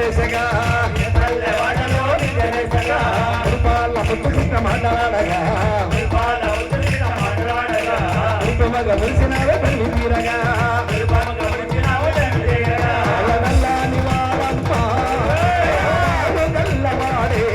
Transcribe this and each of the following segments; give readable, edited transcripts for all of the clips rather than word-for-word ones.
నిజలేసగా పల్లెవాడలో నిజలేసగా కుర్పాల ముట్టుకుంట మాట్లాడగా కుటుంబగా మురిసినావే తల్లి తీరగా నల్లని వాడమ్మ గల్లవాడే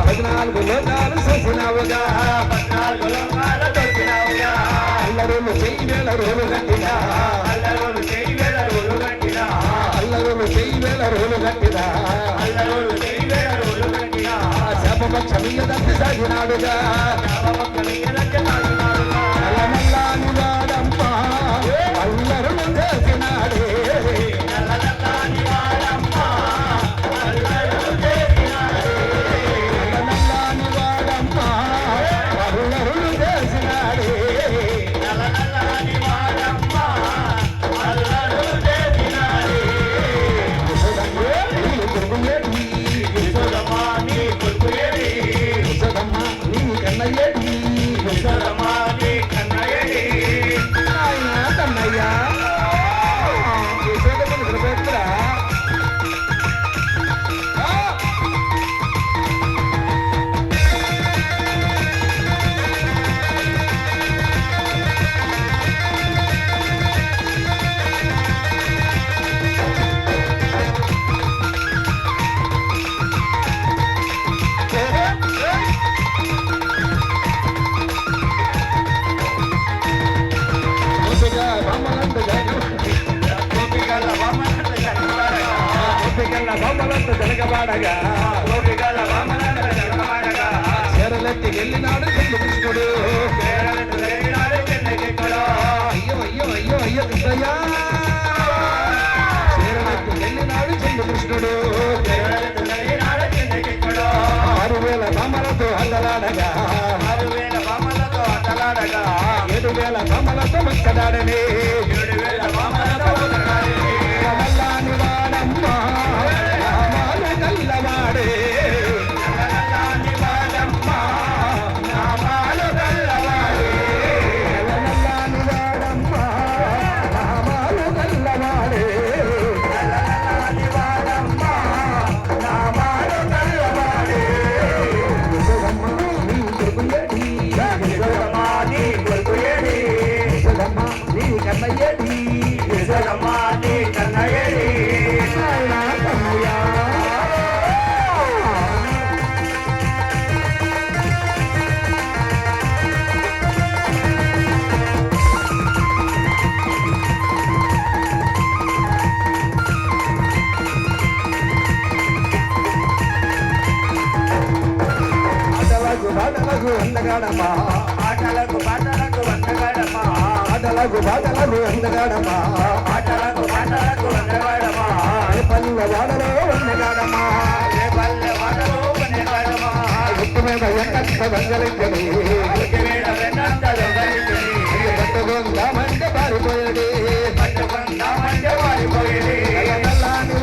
పద్నాలుగు లోకాలు చూసినావుగా అల్లరులు చెయ్యి వేల రోజులు కట్టినా శాపపక్షమీయ దత్తి సాగినాడుగా నల్లనల్లాని వాడమ్మ అల్లరులు చేసినాడే చెరలెత్తి వెళ్ళినాడు చెల్లి కృష్ణుడు అయ్యో అయ్యో అయ్యో అయ్యో కృష్ణయ్యా చెరలెత్తి వెళ్ళినాడు చెల్లి కృష్ణుడు 6000 బామలతో అల్లలాడగా 7000 బామలతో మచ్చడాడని నల్లాని వాడమ్మ గల్లవాడే అందగాడమ్మా ఆటలకు బాటలకు అందగాడమ్మా ఆటలకు బాటలకు అందగాడమ్మా ఆటలకు బాటలకు అందగాడమ్మా ఏ పల్లె వాడలో అందగాడమ్మా ఏ పల్లె వాడలో అందగాడమ్మా గుట్టు మీద ఎన్నంత దొంగలించని గుట్టు మీద ఎన్నంత దొంగలించని పట్టుకుందామంటే పారిపోయేది నల్లాని